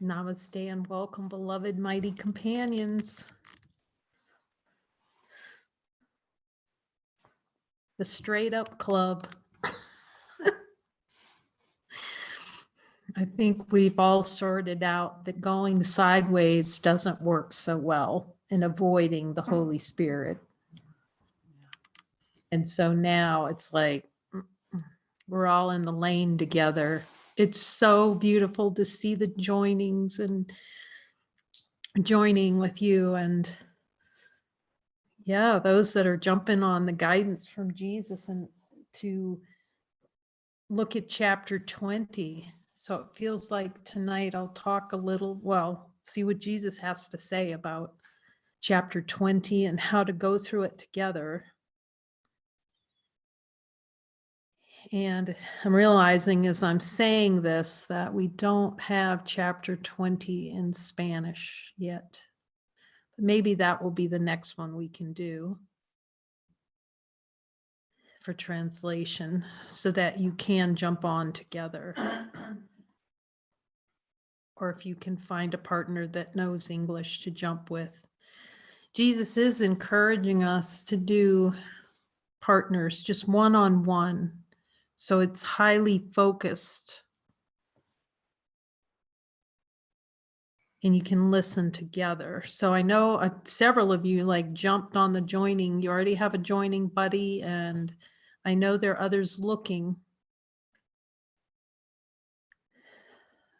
Namaste and welcome, beloved mighty companions. The Straight Up Club. I think we've all sorted out that going sideways doesn't work so well in avoiding the Holy Spirit. And so now it's like we're all in the lane together. It's so beautiful to see the joinings and joining with you, and yeah, those that are jumping on the guidance from Jesus and to look at chapter 20. So it feels like tonight I'll talk a little, well, see what Jesus has to say about chapter 20 and how to go through it together. And I'm realizing as I'm saying this that we don't have chapter 20 in Spanish yet. Maybe that will be the next one we can do for translation so that you can jump on together. Or if you can find a partner that knows English to jump with. Jesus is encouraging us to do partners, just one-on-one. So it's highly focused. And you can listen together. So I know several of you like jumped on the joining. You already have a joining buddy, and I know there are others looking.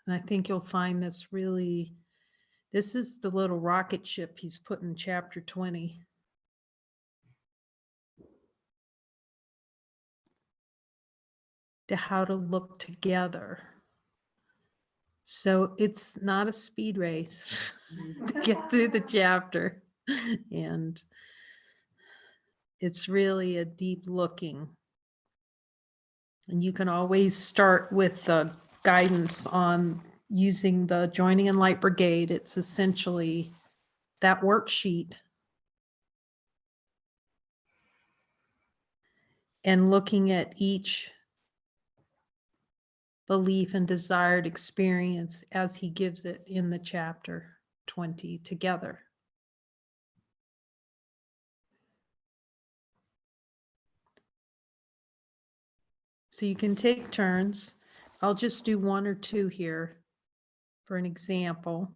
And I think you'll find this is the little rocket ship he's put in chapter 20. To how to look together. So it's not a speed race to get through the chapter. And it's really a deep looking. And you can always start with the guidance on using the Joining in Light Brigade. It's essentially that worksheet. And looking at each belief and desired experience as he gives it in the chapter 20 together. So you can take turns. I'll just do one or two here for an example.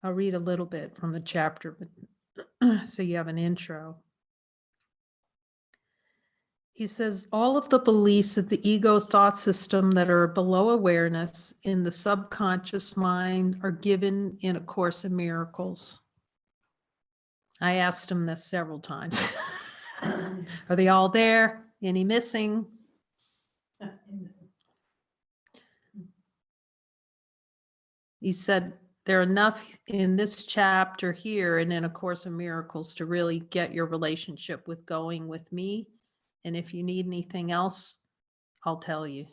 I'll read a little bit from the chapter, but so you have an intro. He says, all of the beliefs of the ego thought system that are below awareness in the subconscious mind are given in A Course in Miracles. I asked him this several times. Are they all there? Any missing? He said, there are enough in this chapter here and in A Course in Miracles to really get your relationship with going with me. And if you need anything else, I'll tell you.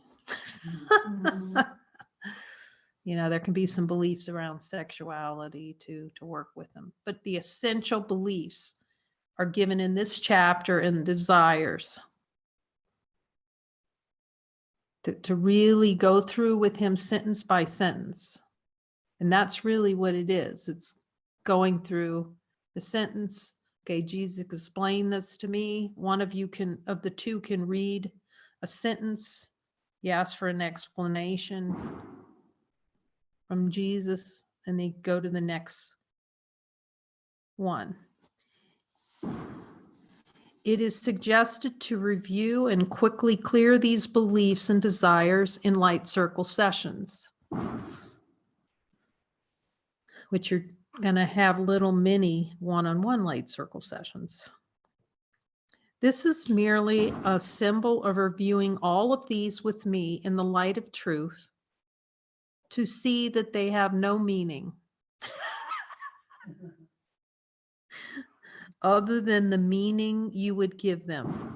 You know, there can be some beliefs around sexuality to work with them. But the essential beliefs are given in this chapter and desires. To really go through with him sentence by sentence. And that's really what it is. It's going through the sentence. Okay, Jesus explained this to me. One of you of the two can read a sentence. You ask for an explanation from Jesus, and they go to the next one. It is suggested to review and quickly clear these beliefs and desires in light circle sessions, which you're going to have little mini one-on-one light circle sessions. This is merely a symbol of reviewing all of these with me in the light of truth to see that they have no meaning other than the meaning you would give them.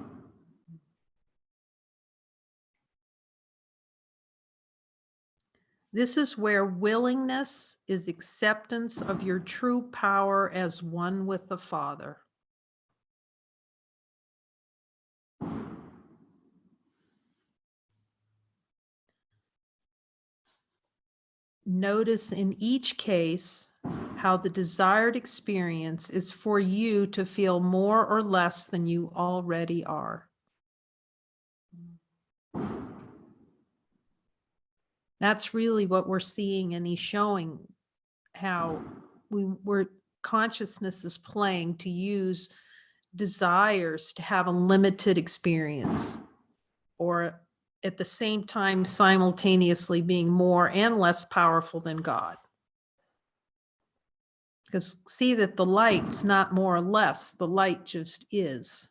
This is where willingness is acceptance of your true power as one with the Father. Notice in each case how the desired experience is for you to feel more or less than you already are. That's really what we're seeing, and he's showing how consciousness is playing to use desires to have a limited experience, or at the same time simultaneously being more and less powerful than God. Because see that the light's not more or less, the light just is.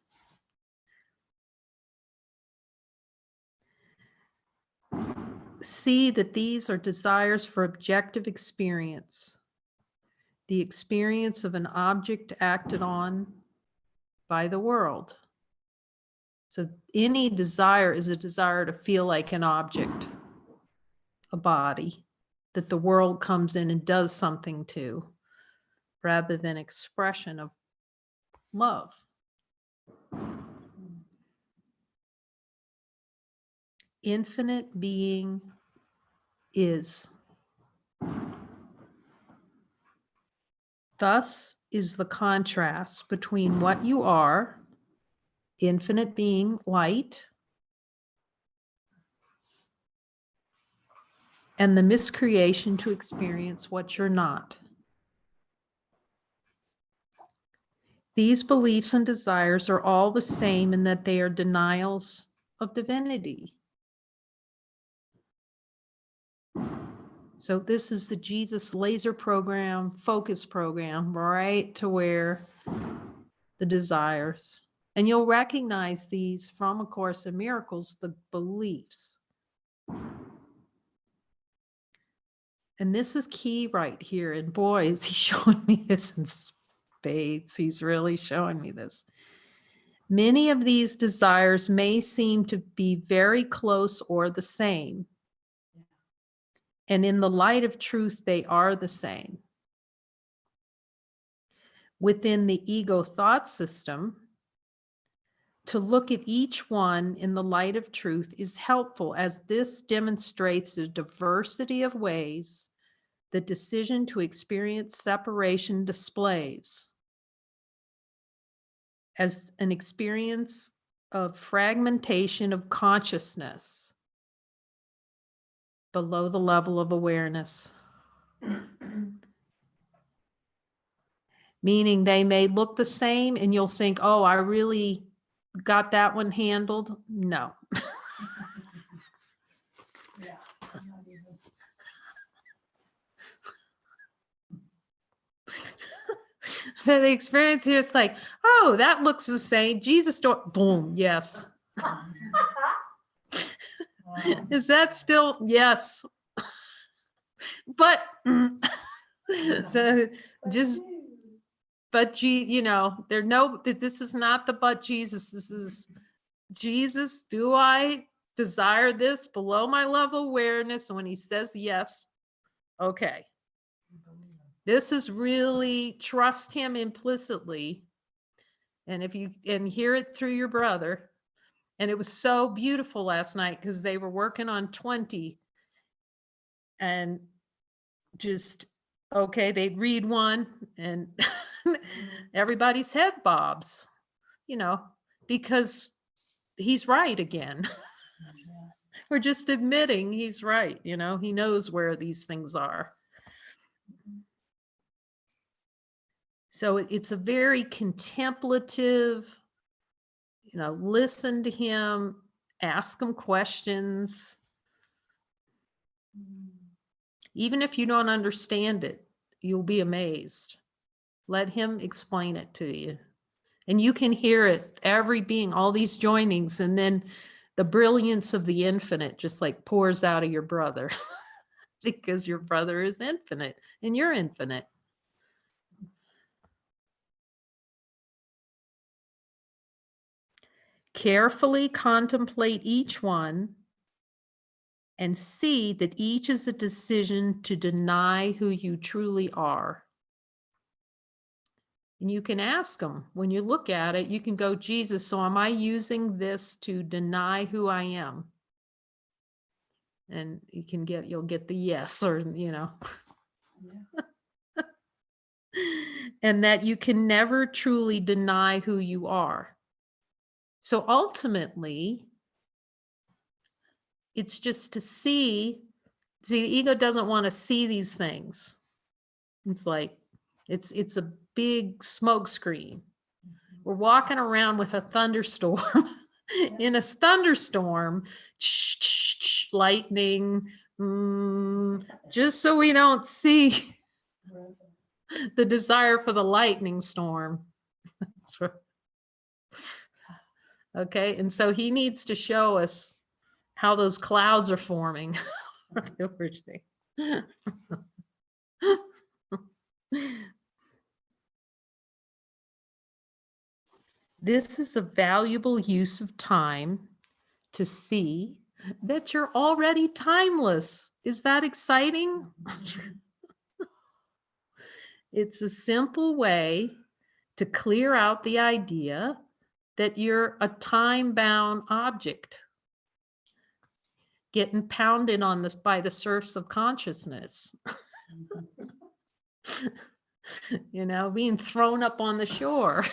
See that these are desires for objective experience, the experience of an object acted on by the world. So any desire is a desire to feel like an object, a body, that the world comes in and does something to, rather than expression of love. Infinite being is. Thus is the contrast between what you are, infinite being, light, and the miscreation to experience what you're not. These beliefs and desires are all the same in that they are denials of divinity. So this is the Jesus laser program, focus program, right to where the desires. And you'll recognize these from A Course in Miracles, the beliefs. And this is key right here. And boy, is he showing me this in spades. He's really showing me this. Many of these desires may seem to be very close or the same. And in the light of truth, they are the same. Within the ego thought system, to look at each one in the light of truth is helpful, as this demonstrates a diversity of ways the decision to experience separation displays, as an experience of fragmentation of consciousness below the level of awareness. Meaning they may look the same and you'll think, oh, I really got that one handled. No. The experience here is like, oh, that looks the same. Jesus don't, boom, yes. Is that still, yes. But so just, but you know, this is not the but Jesus. This is Jesus. Do I desire this below my level of awareness? And when he says yes, okay. This is really trust him implicitly. And if you hear it through your brother. And it was so beautiful last night because they were working on 20 and just, okay, they'd read one and everybody's head bobs, you know, because he's right again. We're just admitting he's right, you know, he knows where these things are. So it's a very contemplative, you know, listen to him, ask him questions. Even if you don't understand it, you'll be amazed. Let him explain it to you. And you can hear it, every being, all these joinings, and then the brilliance of the infinite just like pours out of your brother because your brother is infinite and you're infinite. Carefully contemplate each one and see that each is a decision to deny who you truly are. And you can ask them, when you look at it, you can go, Jesus, so am I using this to deny who I am? and you'll get the yes, or, Yeah. and that you can never truly deny who you are. So ultimately, it's just to see, the ego doesn't want to see these things. It's like, it's a big smoke screen. We're walking around with a thunderstorm. In a thunderstorm, lightning, just so we don't see the desire for the lightning storm. Okay, and so he needs to show us how those clouds are forming. This is a valuable use of time to see that you're already timeless. Is that exciting? It's a simple way to clear out the idea that you're a time-bound object getting pounded on this by the surfs of consciousness. Being thrown up on the shore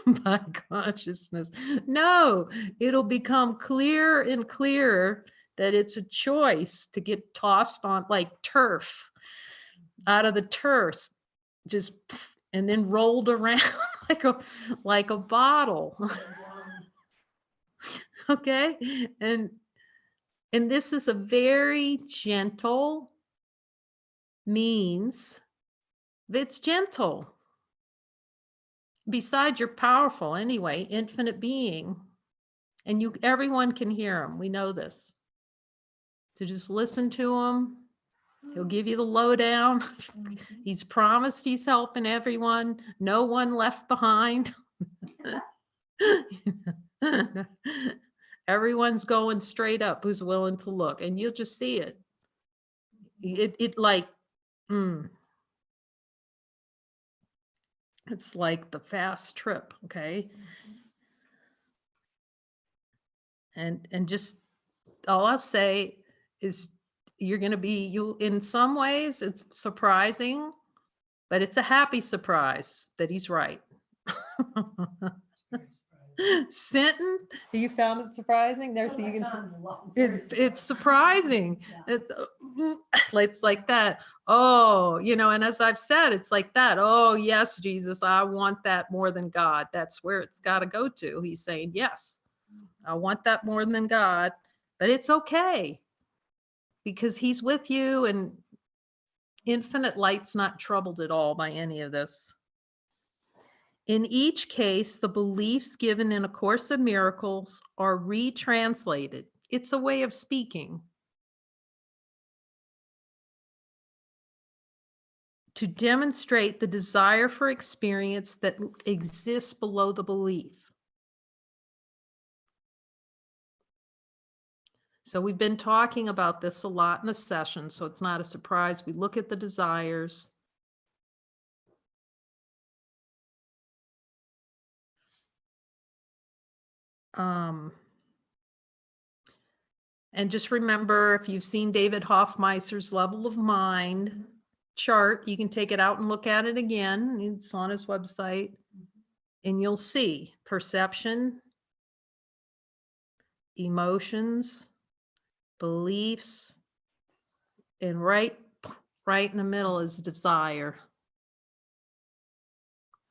by consciousness. No, it'll become clearer and clearer that it's a choice to get tossed on like turf, out of the turf, just, and then rolled around like a bottle. Okay, and this is a very gentle means. It's gentle. Besides, you're powerful anyway, infinite being, and everyone can hear him. We know this. So just listen to him. He'll give you the lowdown. He's promised he's helping everyone. No one left behind. Everyone's going straight up who's willing to look, and you'll just see it. It's like the fast trip, okay? And just all I'll say is you're going to be, in some ways it's surprising, but it's a happy surprise that he's right. Sinton, you found it surprising? It's surprising. It's like that. Oh, and as I've said, it's like that. Oh, yes, Jesus, I want that more than God. That's where it's got to go to. He's saying, yes, I want that more than God, but it's okay because he's with you, and infinite light's not troubled at all by any of this. In each case, the beliefs given in A Course in Miracles are retranslated. It's a way of speaking to demonstrate the desire for experience that exists below the belief. So we've been talking about this a lot in the session, so it's not a surprise. We look at the desires. And just remember, if you've seen David Hoffmeister's level of mind chart, you can take it out and look at it again. It's on his website, and you'll see perception, emotions, beliefs, and right in the middle is desire.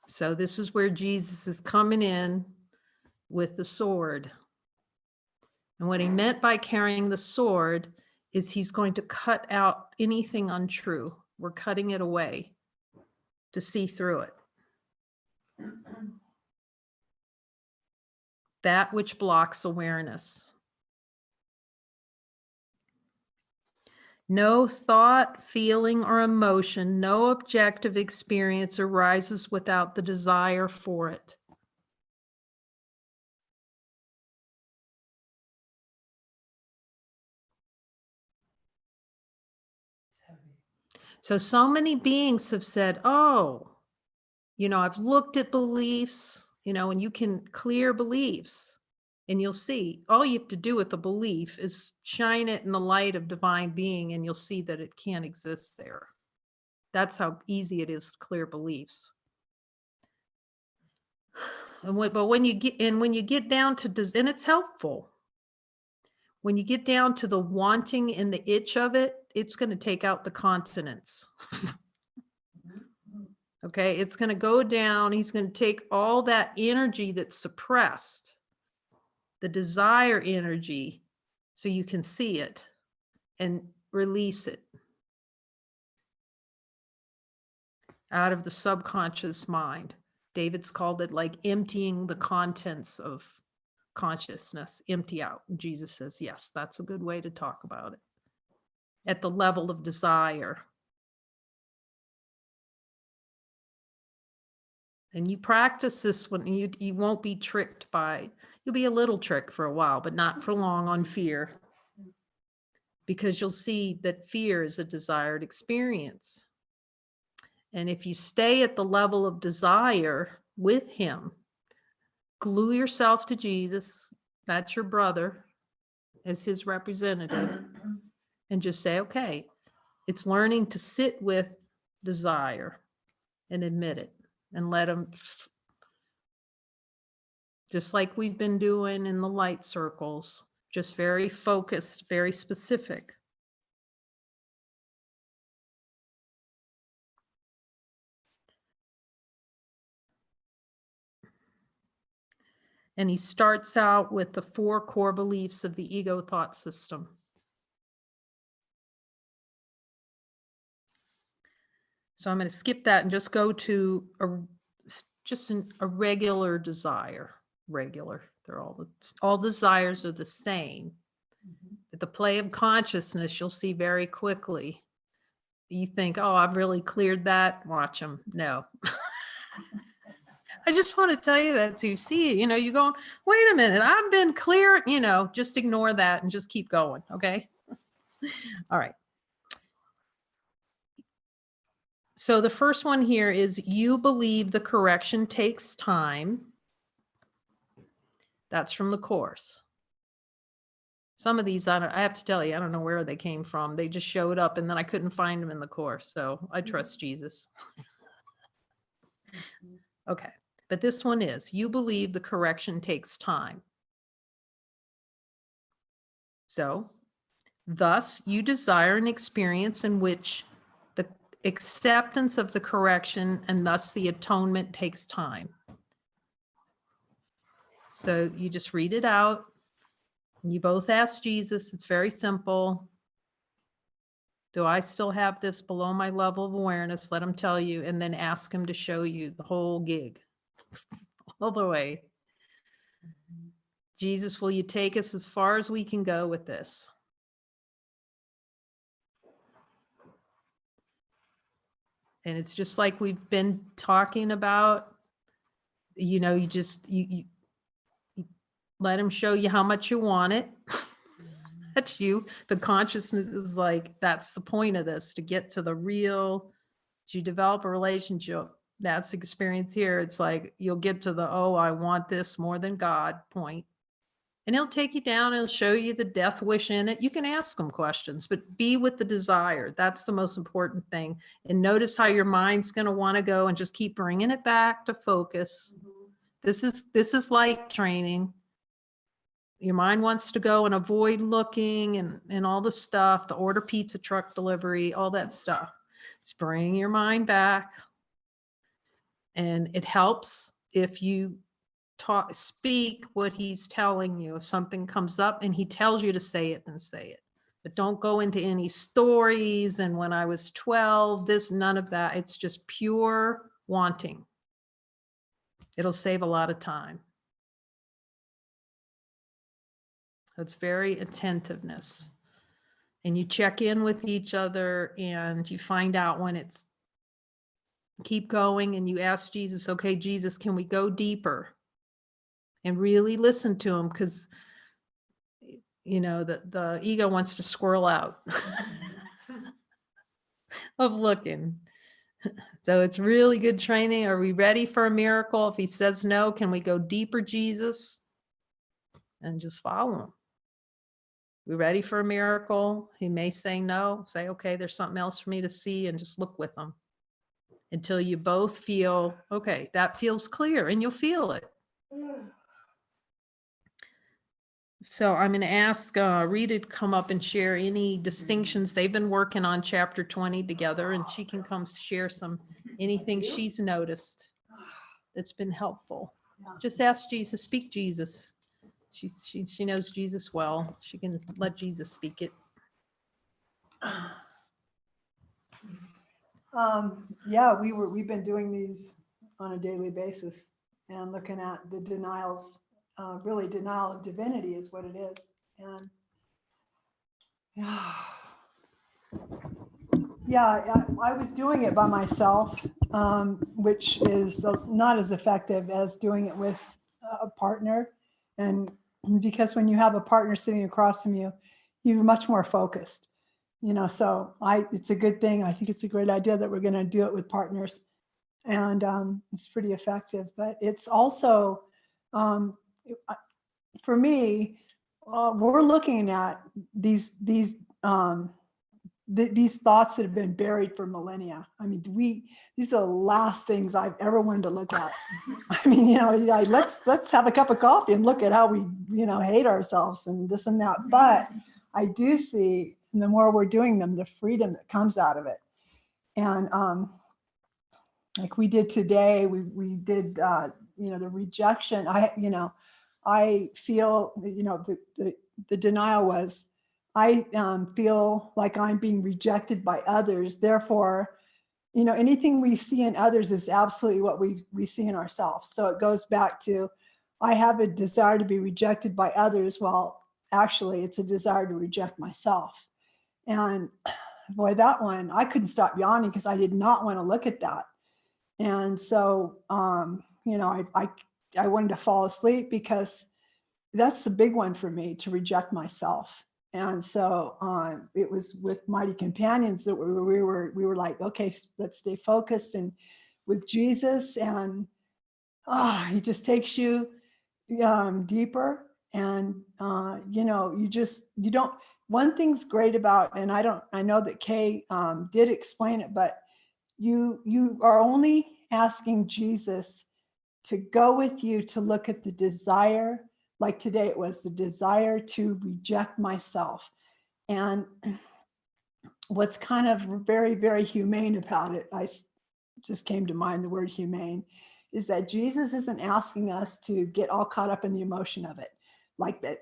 So this is where Jesus is coming in with the sword. And what he meant by carrying the sword is he's going to cut out anything untrue. We're cutting it away to see through it. That which blocks awareness. No thought, feeling, or emotion, no objective experience arises without the desire for it. So many beings have said, oh, I've looked at beliefs, and you can clear beliefs. And you'll see, all you have to do with the belief is shine it in the light of divine being, and you'll see that it can't exist there. That's how easy it is to clear beliefs. But when you get down to, and it's helpful. When you get down to the wanting and the itch of it, it's going to take out the continence. Okay, it's going to go down. He's going to take all that energy that's suppressed, the desire energy, so you can see it and release it out of the subconscious mind. David's called it like emptying the contents of consciousness, empty out. And Jesus says, yes, that's a good way to talk about it. At the level of desire. And you practice this when you won't be tricked by, you'll be a little tricked for a while, but not for long on fear. Because you'll see that fear is a desired experience. And if you stay at the level of desire with him, glue yourself to Jesus, that's your brother, as his representative, and just say, okay, it's learning to sit with desire and admit it and let him, just like we've been doing in the light circles, just very focused, very specific. And he starts out with the 4 core beliefs of the ego thought system. So I'm going to skip that and just go to a regular desire. Regular. They're all desires are the same. At the play of consciousness, you'll see very quickly. You think, oh, I've really cleared that. Watch them. No. I just want to tell you that to see it. You're going, wait a minute, I've been clear. Just ignore that and just keep going. Okay. All right. So the first one here is you believe the correction takes time. That's from the Course. Some of these, I have to tell you, I don't know where they came from. They just showed up and then I couldn't find them in the Course. So I trust Jesus. Okay. But this one is, you believe the correction takes time. So, thus, you desire an experience in which the acceptance of the correction and thus the atonement takes time. So you just read it out. You both ask Jesus. It's very simple. Do I still have this below my level of awareness? Let him tell you, and then ask him to show you the whole gig. All the way. Jesus, will you take us as far as we can go with this? And it's just like we've been talking about, you let him show you how much you want it. That's you. The consciousness is like, that's the point of this, to get to the real, as you develop a relationship, that's experience here. It's like, you'll get to the, oh, I want this more than God point. And he'll take you down. He'll show you the death wish in it. You can ask him questions, but be with the desire. That's the most important thing. And notice how your mind's going to want to go, and just keep bringing it back to focus. This is light training. Your mind wants to go and avoid looking and all the stuff, the order pizza truck delivery, all that stuff. Just bring your mind back. And it helps if you speak what he's telling you. If something comes up and he tells you to say it, then say it. But don't go into any stories. And when I was 12, none of that. It's just pure wanting. It'll save a lot of time. It's very attentiveness. And you check in with each other and you find out when it's keep going, and you ask Jesus, okay, Jesus, can we go deeper? And really listen to him, because the ego wants to squirrel out of looking. So it's really good training. Are we ready for a miracle? If he says no, can we go deeper, Jesus? and just follow him. We ready for a miracle? He may say no, say, okay, there's something else for me to see, and just look with him until you both feel, okay, that feels clear, and you'll feel it. So I'm going to ask Rita to come up and share any distinctions. They've been working on chapter 20 together, and she can come share anything she's noticed that's been helpful. Yeah. Just ask Jesus, speak Jesus. She knows Jesus well. She can let Jesus speak it. Yeah, we've been doing these on a daily basis and looking at the denials. Really, denial of divinity is what it is. And yeah, I was doing it by myself, which is not as effective as doing it with a partner. And because when you have a partner sitting across from you, you're much more focused. So it's a good thing. I think it's a great idea that we're going to do it with partners, and it's pretty effective. But it's also, for me, we're looking at these thoughts that have been buried for millennia. I mean, these are the last things I've ever wanted to look at. I mean, let's have a cup of coffee and look at how we, hate ourselves and this and that. But I do see, and the more we're doing them, the freedom that comes out of it. And like we did today, we did, the rejection. I feel, the denial was, I feel like I'm being rejected by others. Therefore, anything we see in others is absolutely what we see in ourselves. So it goes back to, I have a desire to be rejected by others. Well, actually, it's a desire to reject myself. And boy, that one, I couldn't stop yawning because I did not want to look at that. And so, I wanted to fall asleep because that's the big one for me, to reject myself. And so it was with Mighty Companions that we were like, okay, let's stay focused and with Jesus, and he just takes you deeper. And you don't. One thing's great about, and I know that Kay did explain it, but you are only asking Jesus to go with you to look at the desire. Like today, it was the desire to reject myself. And what's kind of very, very humane about it, I just came to mind the word humane, is that Jesus isn't asking us to get all caught up in the emotion of it. Like that,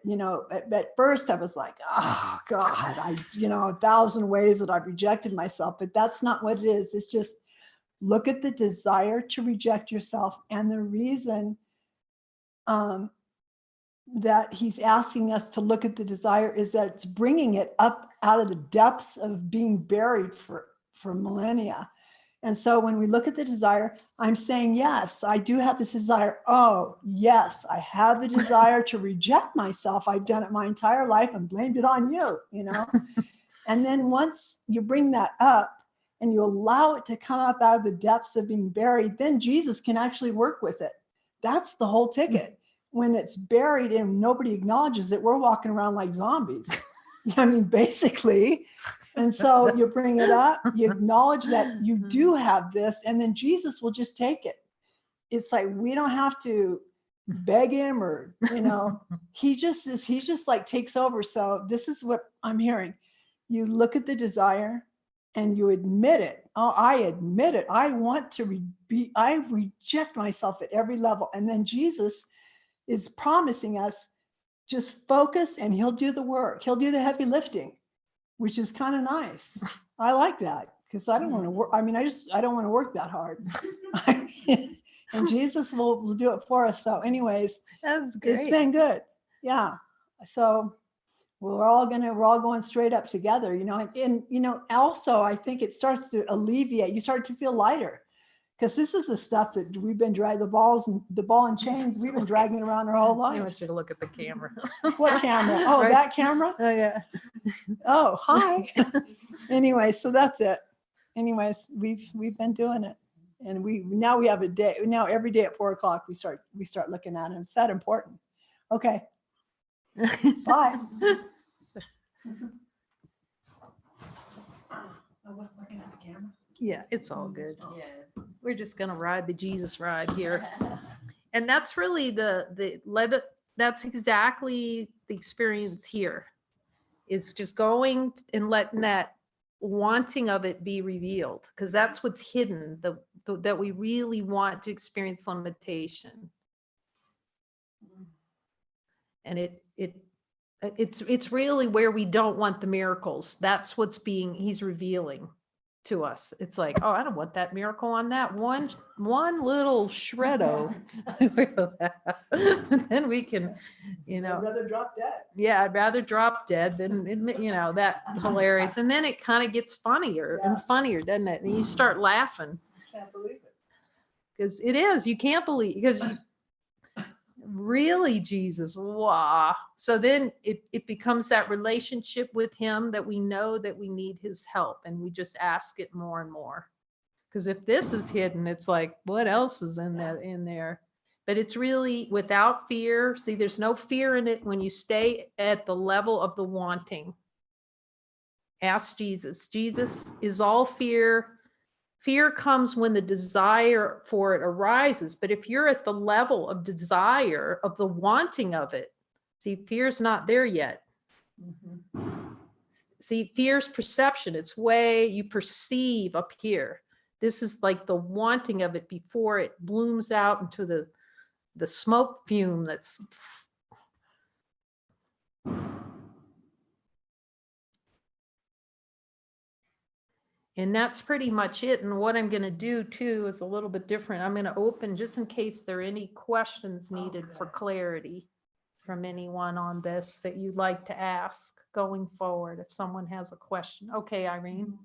at first I was like, oh God, 1,000 ways that I've rejected myself, but that's not what it is. It's just look at the desire to reject yourself. And the reason that he's asking us to look at the desire is that it's bringing it up out of the depths of being buried for millennia. And so when we look at the desire, I'm saying, yes, I do have this desire. Oh, yes, I have the desire to reject myself. I've done it my entire life and blamed it on you, And then once you bring that up and you allow it to come up out of the depths of being buried, then Jesus can actually work with it. That's the whole ticket. When it's buried and nobody acknowledges it, we're walking around like zombies. I mean, basically. And so you bring it up, you acknowledge that you do have this, and then Jesus will just take it. It's like, we don't have to beg him or, he just like takes over. So this is what I'm hearing. You look at the desire and you admit it. Oh, I admit it. I want to I reject myself at every level. And then Jesus is promising us, just focus and he'll do the work. He'll do the heavy lifting, which is kind of nice. I like that because I don't want to work. I mean, I don't want to work that hard. And Jesus will do it for us. So anyways, That's great. It's been good. Yeah. So we're all going straight up together, and also I think it starts to alleviate, you start to feel lighter. Because this is the stuff that we've been dragging, the ball and chains, we've been dragging around our whole I lives. should look at the camera. What camera? Oh, Right. that camera? Oh, yeah. Oh, hi. Anyway, so that's it. Anyways, we've been doing it. And now we have a day. Now every day at 4:00 we start looking at it. It's that important. Okay. Bye. I wasn't looking at the camera. Yeah, it's all good. Yeah. We're just gonna ride the Jesus ride here. And that's really that's exactly the experience here. Is just going and letting that wanting of it be revealed, because that's what's hidden, that we really want to experience limitation. And it's really where we don't want the miracles. That's what's he's revealing to us. It's like, oh, I don't want that miracle on that one little shreddo. Then we can, I'd rather drop dead. yeah, I'd rather drop dead than admit, that hilarious. And then it kind of gets funnier and funnier, doesn't it? And you start laughing. Can't believe it. Because it is, you can't believe, because you really, Jesus, wow. So then it becomes that relationship with him that we know that we need his help, and we just ask it more and more. Because if this is hidden, it's like, what else is in there? But it's really without fear. See, there's no fear in it when you stay at the level of the wanting. Ask Jesus. Jesus is all fear. Fear comes when the desire for it arises. But if you're at the level of desire, of the wanting of it, see, fear's not there yet. See, fear's perception. It's way you perceive up here. This is like the wanting of it before it blooms out into the smoke fume that's. And that's pretty much it. And what I'm going to do too is a little bit different. I'm going to open just in case there are any questions needed for clarity from anyone on this that you'd like to ask going forward. If someone has a question. Okay, Irene.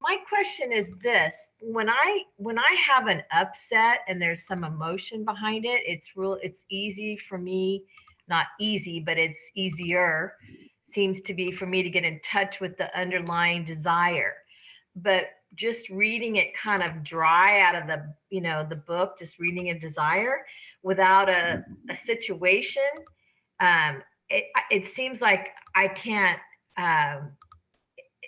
My question is this: when I have an upset and there's some emotion behind it, it's easy for me, not easy, but it's easier, seems to be, for me to get in touch with the underlying desire. But just reading it kind of dry out of the book, just reading a desire without a situation, it seems like I can't.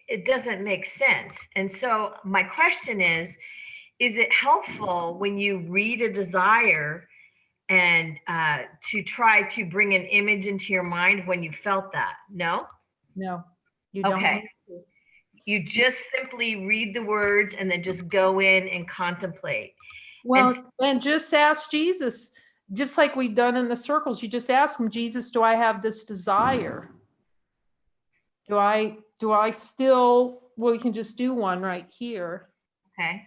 It doesn't make sense. And so my question is it helpful when you read a desire and to try to bring an image into your mind when you felt that? No? No, you don't. Okay. You just simply read the words and then just go in and contemplate. Well, and just ask Jesus, just like we've done in the circles. You just ask him, Jesus, do I have this desire? Do I still, well, you can just do one right here. Okay.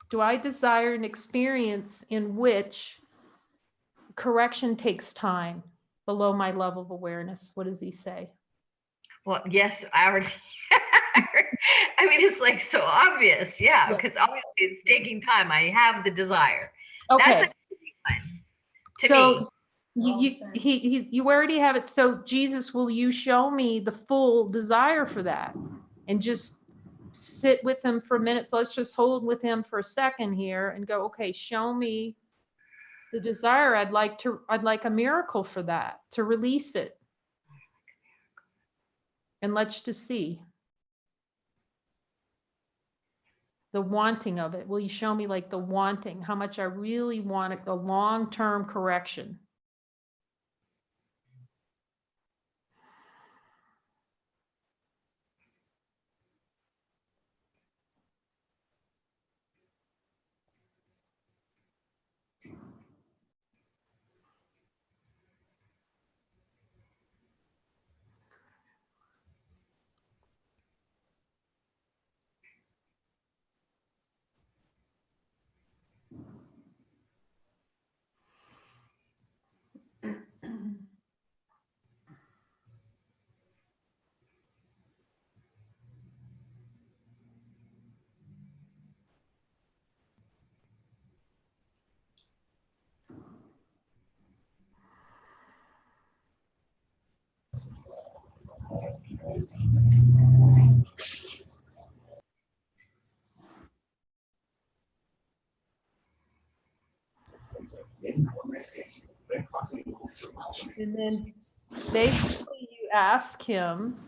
Do I desire an experience in which correction takes time below my level of awareness? What does he say? Well, yes, I already, I mean, it's like so obvious. Yeah, because obviously it's taking time. I have the desire. Okay. That's a easy one to me. You already have it. So Jesus, will you show me the full desire for that? And just sit with him for a minute. So let's just hold with him for a second here and go, okay, show me the desire. I'd like a miracle for that, to release it. And let's just see the wanting of it. Will you show me like the wanting, how much I really want a long-term correction? And then basically you ask him,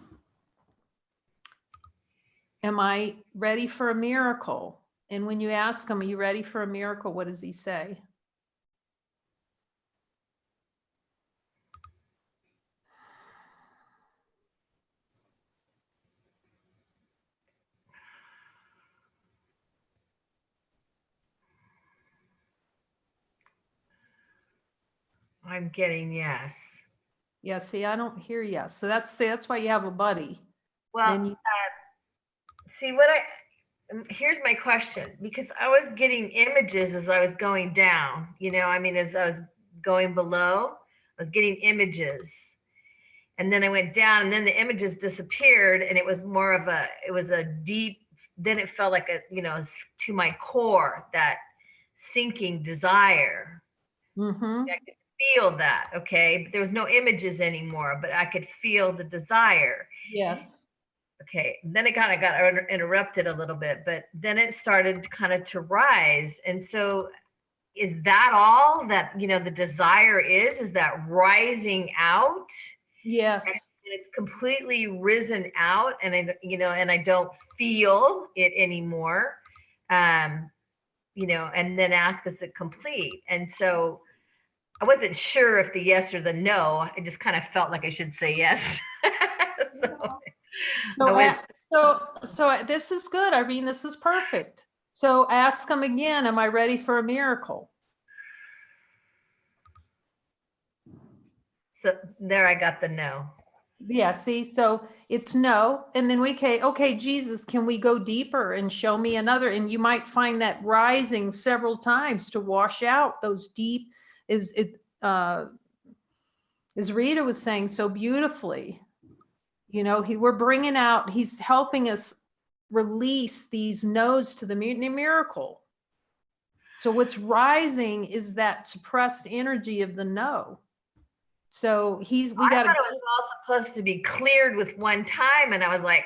am I ready for a miracle? And when you ask him, are you ready for a miracle? What does he say? I'm getting yes. Yeah, see, I don't hear yes. So that's why you have a buddy. Well, And you, see what here's my question, because I was getting images as I was going down, I mean, as I was going below, I was getting images. And then I went down and then the images disappeared and it was more of it was a deep, then it felt like to my core, that sinking desire. mm-hmm. I could feel that, okay? But there was no images anymore, but I could feel the desire. Yes. Okay, then it kind of got interrupted a little bit, but then it started kind of to rise. And so is that all that, the desire is that rising out? Yes. And it's completely risen out and and I don't feel it anymore. And then ask, is it complete? And so I wasn't sure if the yes or the no. I just kind of felt like I should say yes. So this is good. I mean, this is perfect. So ask him again, am I ready for a miracle? So there I got the no. Yeah, see, so it's no. And then okay, Jesus, can we go deeper and show me another? And you might find that rising several times to wash out those deep, as Rita was saying so beautifully. We're bringing out, he's helping us release these no's to the miracle. So what's rising is that suppressed energy of the no. So we got to. It was all supposed to be cleared with one time, and I was like,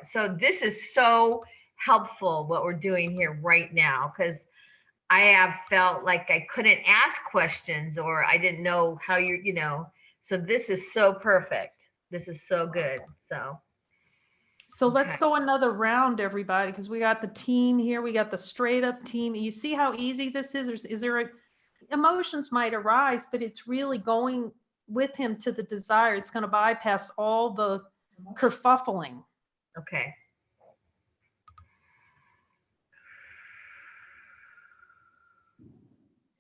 So this is so helpful what we're doing here right now, because I have felt like I couldn't ask questions or I didn't know how So this is so perfect. This is so good. So let's go another round, everybody, because we got the team here. We got the straight up team. You see how easy this is? Is there emotions might arise, but it's really going with him to the desire. It's going to bypass all the kerfuffling. Okay.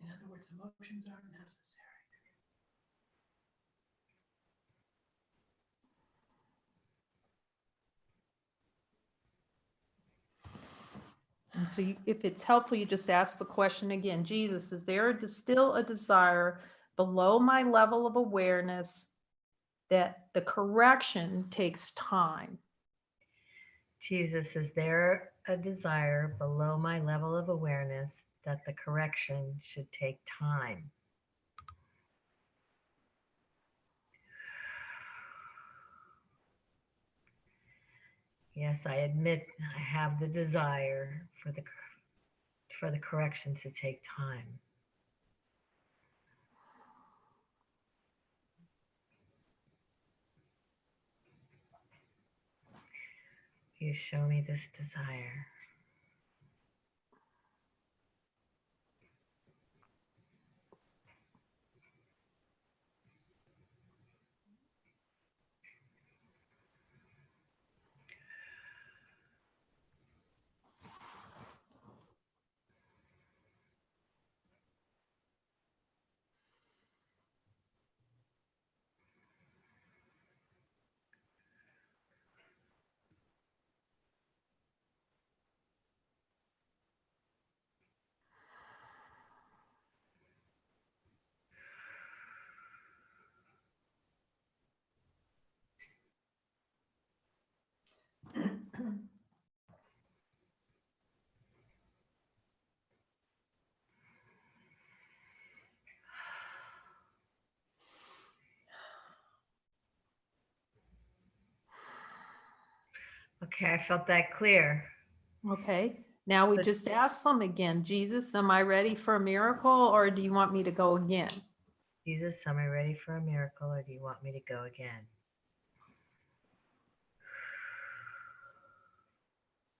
In other words, emotions aren't necessary. And so if it's helpful, you just ask the question again, Jesus, is there still a desire below my level of awareness that the correction takes time? Jesus, is there a desire below my level of awareness that the correction should take time? Yes, I admit I have the desire for the correction to take time. You show me this desire. Okay, I felt that clear. Okay. Now we But- just ask them again, Jesus, am I ready for a miracle, or do you want me to go again? Jesus, am I ready for a miracle, or do you want me to go again?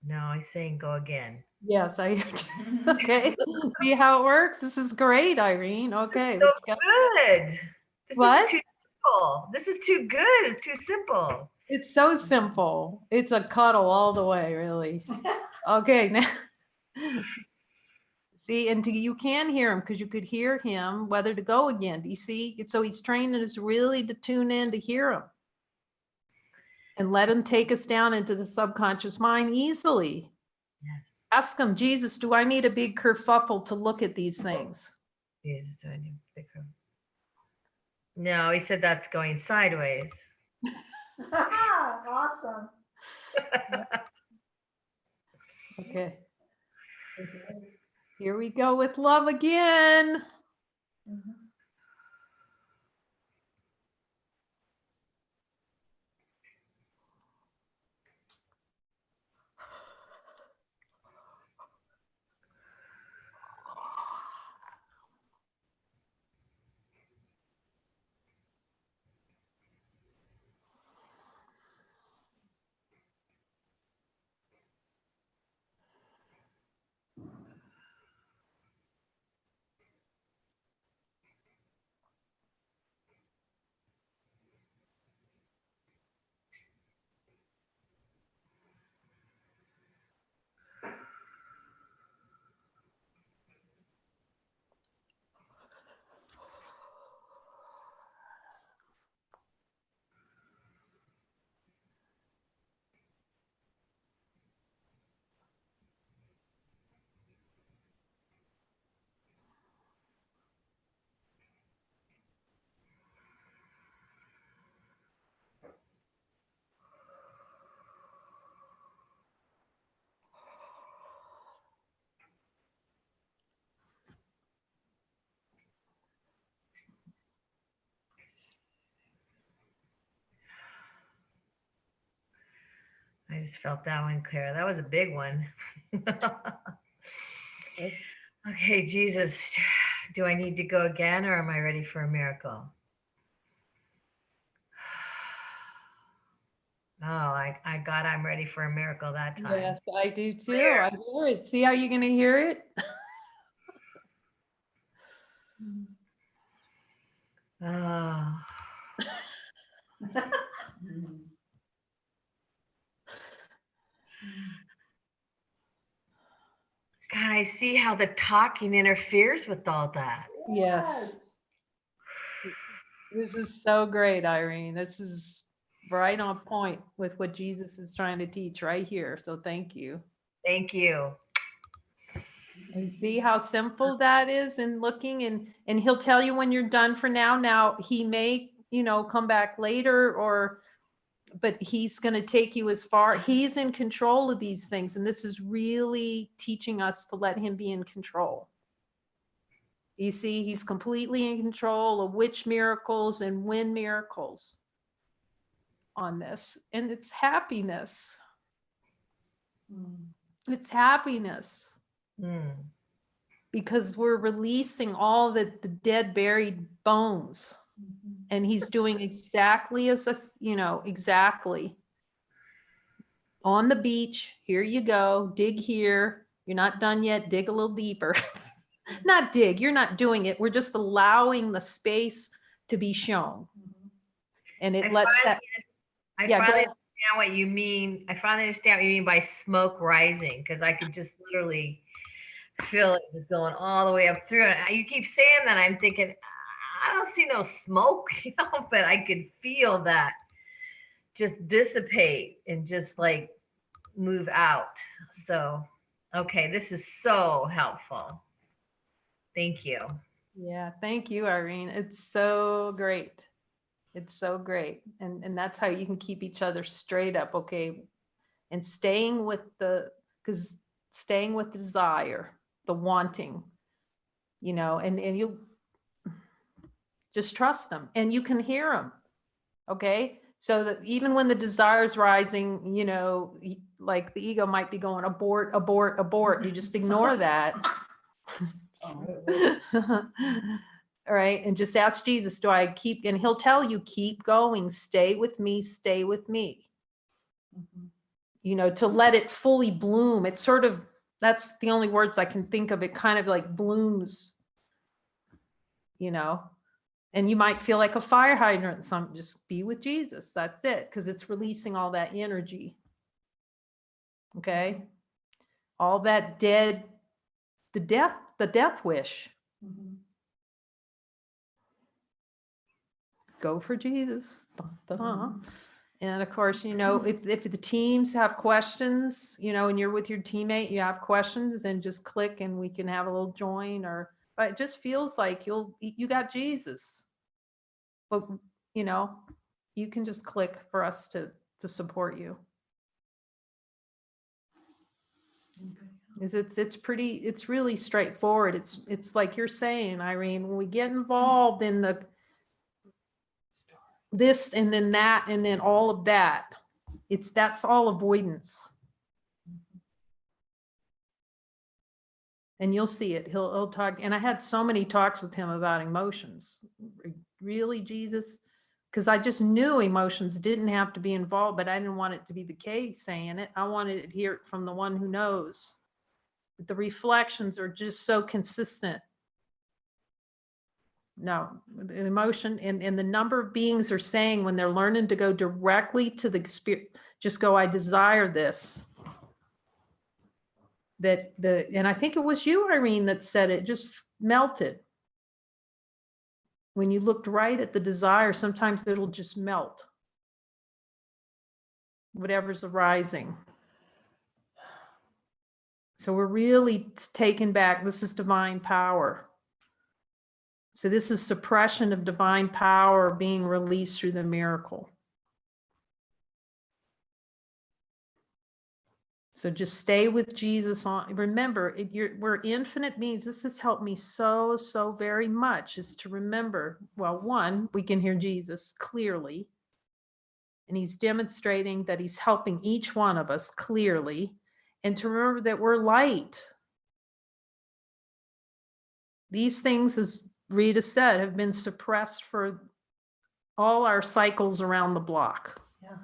No, I'm saying go again. Yes, I hear you. Okay. See how it works? This is great, Irene. Okay. So let's go. good. This What? is too simple. This is too good. It's too simple. It's so simple. It's a cuddle all the way, really. Okay. Now, see, and you can hear him because you could hear him whether to go again. Do you see? So he's training us really to tune in to hear him and let him take us down into the subconscious mind easily. Yes. Ask him, Jesus, do I need a big kerfuffle to look at these things? Jesus, do I need a big room? No, he said that's going sideways. Awesome. Okay. Here we go with love again. I just felt that one clear. That was a big one. Okay, Jesus, do I need to go again, or am I ready for a miracle? Oh, I'm ready for a miracle that time. Yes, I do too. Clear. I hear it. See how you're going to hear it? Oh, God, I see how the talking interferes with all that. Yes. This is so great, Irene. This is right on point with what Jesus is trying to teach right here. So thank you. Thank you. And see how simple that is in looking, and he'll tell you when you're done for now. Now he may, come back later, but he's going to take you as far. He's in control of these things. And this is really teaching us to let him be in control. You see, he's completely in control of which miracles and when miracles on this. And it's happiness. It's happiness Mm. because we're releasing all the dead, buried bones. And he's doing exactly as us, exactly. On the beach, here you go, dig here. You're not done yet, dig a little deeper. Not dig, you're not doing it. We're just allowing the space to be shown. And it lets that. I Yeah, go finally ahead. understand what you mean. I finally understand what you mean by smoke rising, because I could just literally feel it just going all the way up through it. You keep saying that, I'm thinking, I don't see no smoke, but I could feel that just dissipate and just like move out. So, okay, this is so helpful. Thank you. Yeah, thank you, Irene. It's so great. It's so great. And that's how you can keep each other straight up, okay? And staying with the desire, the wanting, and you just trust them, and you can hear them, okay? So that even when the desire is rising, like the ego might be going abort, abort, abort. You just ignore that. All right. And just ask Jesus, do I keep, and he'll tell you, keep going, stay with me, stay with me. You know, to let it fully bloom. It's sort of, that's the only words I can think of. It kind of like blooms, you know, and you might feel like a fire hydrant. Some just be with Jesus. That's it. Because it's releasing all that energy. Okay. All that dead, the death wish. Go for Jesus. Dun, dun, dun. And of course, you know, if the teams have questions, you know, and you're with your teammate, you have questions, and just click and we can have a little join, or but it just feels like you got Jesus. But you know, you can just click for us to support you. It's really straightforward. It's like you're saying, Irene, when we get involved in the this and then that and then all of that, that's all avoidance. And you'll see it. He'll talk. And I had so many talks with him about emotions. Really, Jesus? Because I just knew emotions didn't have to be involved, but I didn't want it to be the case saying it. I wanted to hear it from the one who knows. But the reflections are just so consistent. No, the emotion and the number of beings are saying when they're learning to go directly to the spirit, just go, I desire this. And I think it was you, Irene, that said it just melted. When you looked right at the desire, sometimes it'll just melt. Whatever's arising. So we're really taken back. This is divine power. So this is suppression of divine power being released through the miracle. So just stay with Jesus on. Remember, we're infinite beings. This has helped me so very much, is to remember, well, one, we can hear Jesus clearly. And he's demonstrating that he's helping each one of us clearly. And to remember that we're light. These things, as Rita said, have been suppressed for all our cycles around the block. Yeah.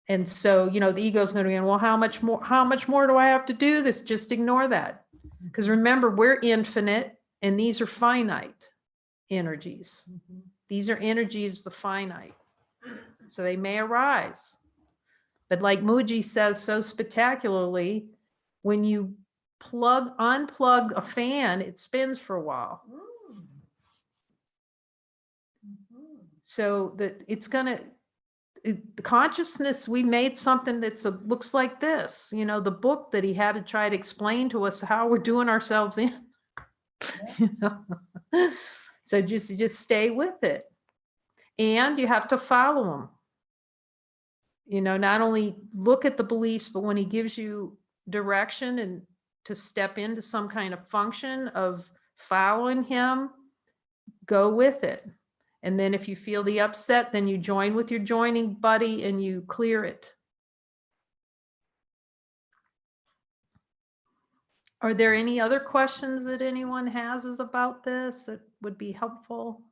And so, you know, the ego's going to be, well, how much more do I have to do this? Just ignore that. Because remember, we're infinite and these are finite energies. These are energies of the finite. So they may arise. But like Muji says so spectacularly, when you unplug a fan, it spins for a while. So that it's the consciousness, we made something that looks like this, you know, the book that he had to try to explain to us how we're doing ourselves in. You know? So just stay with it. And you have to follow him. You know, not only look at the beliefs, but when he gives you direction and to step into some kind of function of following him, go with it. And then if you feel the upset, then you join with your joining buddy and you clear it. Are there any other questions that anyone has about this that would be helpful?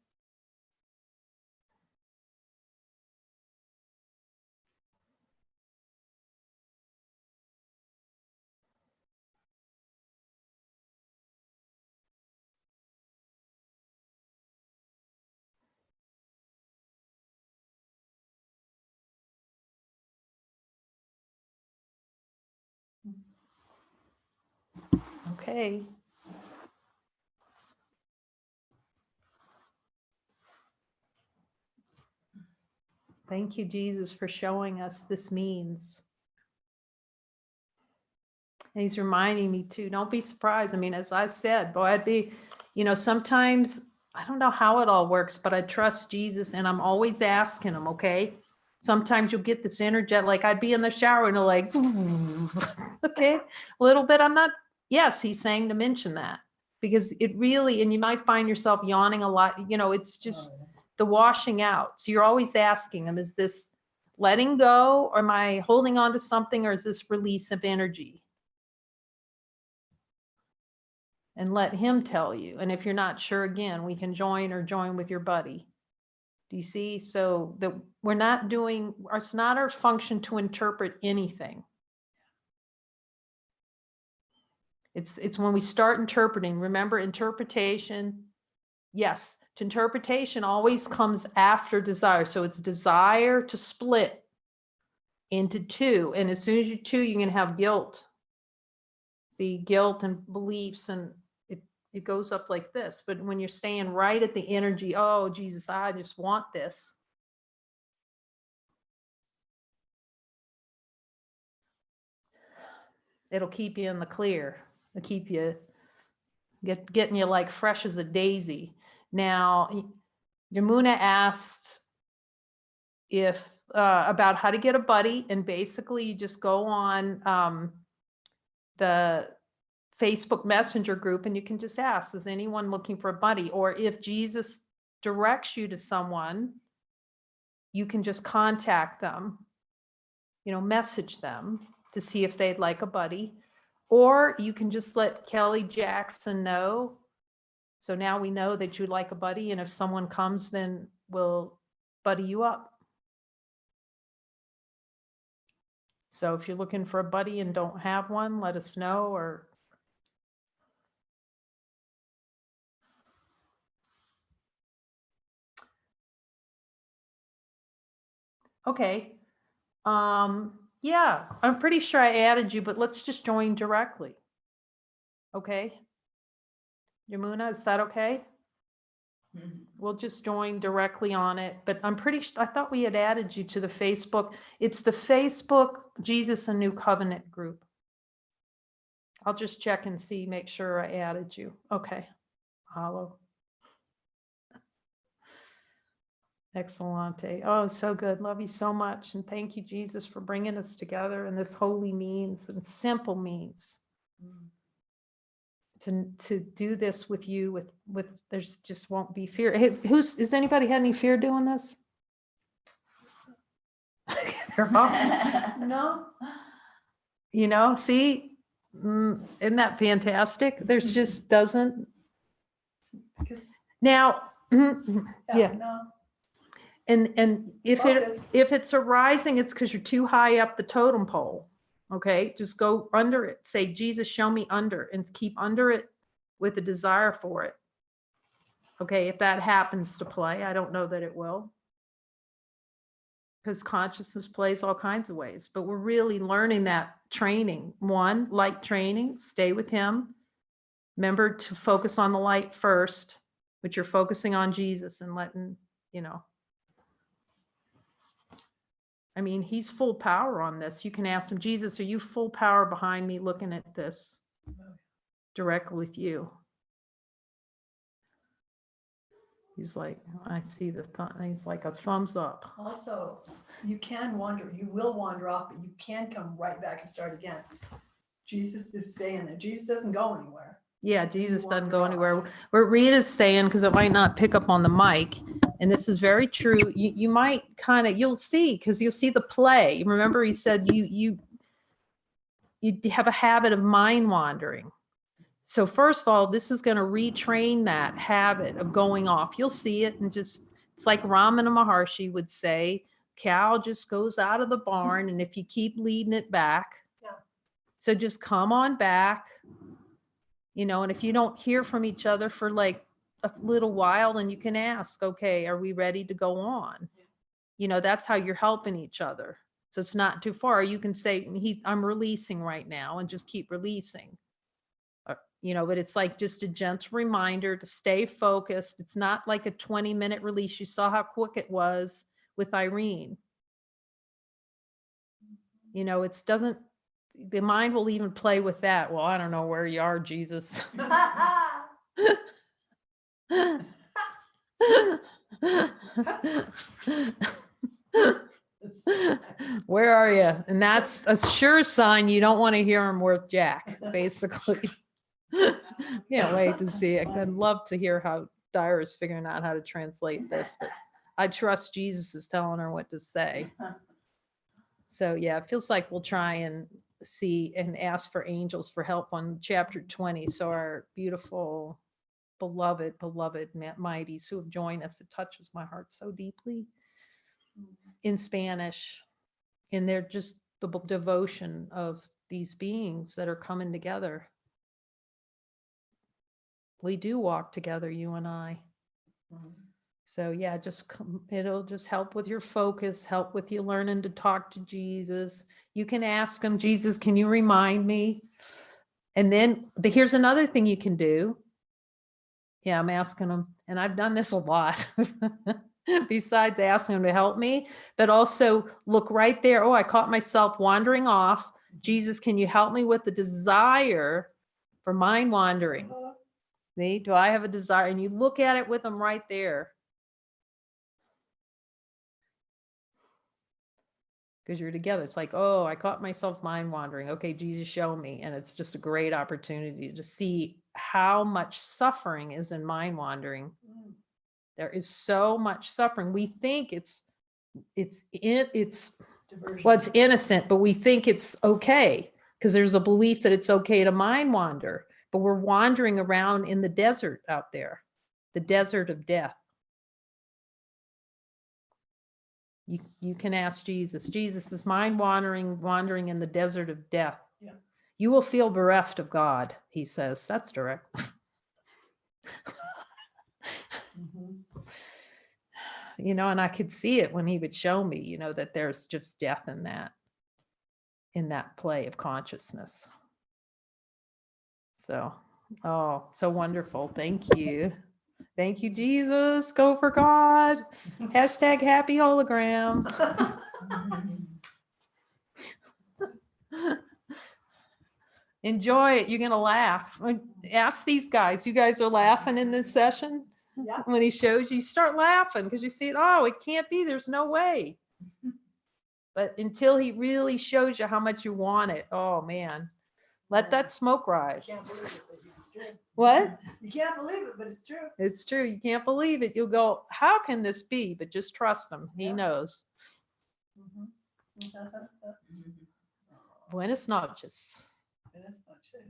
Okay. Thank you, Jesus, for showing us this means. And he's reminding me too, don't be surprised. I mean, as I said, boy, I'd be, you know, sometimes, I don't know how it all works, but I trust Jesus and I'm always asking him, okay? Sometimes you'll get this energy, like I'd be in the shower and like, okay, a little bit. Yes, he's saying to mention that because it really, and you might find yourself yawning a lot, you know, it's just the washing out. So you're always asking him, is this letting go, or am I holding on to something, or is this release of energy? And let him tell you. And if you're not sure, again, we can join with your buddy. Do you see? So that we're not doing, it's not our function to interpret anything. It's when we start interpreting. Remember, interpretation, yes, interpretation always comes after desire. So it's desire to split into two. And as soon as you two, you can have guilt. See, guilt and beliefs, and it goes up like this. But when you're staying right at the energy, oh, Jesus, I just want this. It'll keep you in the clear. It'll keep you getting you like fresh as a daisy. Now, Yamuna asked if about how to get a buddy, and basically you just go on the Facebook Messenger group and you can just ask, is anyone looking for a buddy? Or if Jesus directs you to someone, you can just contact them, message them to see if they'd like a buddy. Or you can just let Kelly Jackson know. So now we know that you'd like a buddy, and if someone comes, then we'll buddy you up. So if you're looking for a buddy and don't have one, let us know. Or okay. Yeah, I'm pretty sure I added you, but let's just join directly. Okay. Yamuna, is that okay? We'll just join directly on it, but I'm pretty sure, I thought we had added you to the Facebook. It's the Facebook Jesus and New Covenant group. I'll just check and see, make sure I added you. Okay. Hello. Excellente. Oh, so good. Love you so much. And thank you, Jesus, for bringing us together in this holy means and simple means. To do this with you, with there's just won't be fear. Hey, is anybody had any fear doing this? They're all, no. See, isn't that fantastic? There's just doesn't. Now, yeah. No. And if Focus. if it's arising, it's because you're too high up the totem pole. Okay, just go under it. Say, Jesus, show me under, and keep under it with a desire for it. Okay, if that happens to play, I don't know that it will, because consciousness plays all kinds of ways. But we're really learning that training. One, light training, stay with him. Remember to focus on the light first, but you're focusing on Jesus and letting, I mean, he's full power on this. You can ask him, Jesus, are you full power behind me looking at this directly with you? He's like, I see the he's like a thumbs up. Also, you can wander, you will wander off, but you can come right back and start again. Jesus is saying that Jesus doesn't go anywhere. Yeah, Jesus doesn't wander go off. anywhere. What Rita's saying, because it might not pick up on the mic, and this is very true, you might you'll see, because you'll see the play. Remember, he said you have a habit of mind wandering. So first of all, this is going to retrain that habit of going off. You'll see it, and just, it's like Ramana Maharshi would say, cow just goes out of the barn, and if you keep leading it back, so just come on back. And if you don't hear from each other for like a little while, then you can ask, okay, are we ready to go on? That's how you're helping each other. So it's not too far. You can say, I'm releasing right now, and just keep releasing. But it's like just a gentle reminder to stay focused. It's not like a 20-minute release. You saw how quick it was with Irene. It doesn't, the mind will even play with that. Well, I don't know where you are, Jesus. Where are you? And that's a sure sign you don't want to hear him worth jack, basically. Can't wait to see it. I'd love to hear how Dyer is figuring out how to translate this, but I trust Jesus is telling her what to say. So yeah, it feels like we'll try and see and ask for angels for help on chapter 20. So our beautiful, beloved mighties who have joined us, it touches my heart so deeply in Spanish. And they're just the devotion of these beings that are coming together. We do walk together, you and I. So yeah, just it'll just help with your focus, help with you learning to talk to Jesus. You can ask him, Jesus, can you remind me? And then here's another thing you can do. Yeah, I'm asking him, and I've done this a lot. Besides asking him to help me, but also look right there. Oh, I caught myself wandering off. Jesus, can you help me with the desire for mind wandering? See, do I have a desire? And you look at it with them right there. Because you're together. It's like, oh, I caught myself mind wandering. Okay, Jesus, show me. And it's just a great opportunity to see how much suffering is in mind wandering. There is so much suffering. We think it's innocent, but we think it's okay because there's a belief that it's okay to mind wander. But we're wandering around in the desert out there, the desert of death. You can ask Jesus. Jesus, is mind wandering in the desert of death? Yeah. You will feel bereft of God, he says. That's direct. You know, and I could see it when he would show me, you know, that there's just death in that play of consciousness. So, oh, so wonderful. Thank you. Thank you, Jesus. Go for God. Hashtag happy hologram. Enjoy it. You're going to laugh. Ask these guys. You guys are laughing in this session? Yeah. When he shows you, start laughing because you see it. Oh, it can't be. There's no way. But until he really shows you how much you want it, oh man, let that smoke rise. Can't believe it, but it's true. What? You can't believe it, but it's true. It's true. You can't believe it. You'll go, how can this be? But just trust him. He Yeah. knows. Buenas noches. Buenas noches.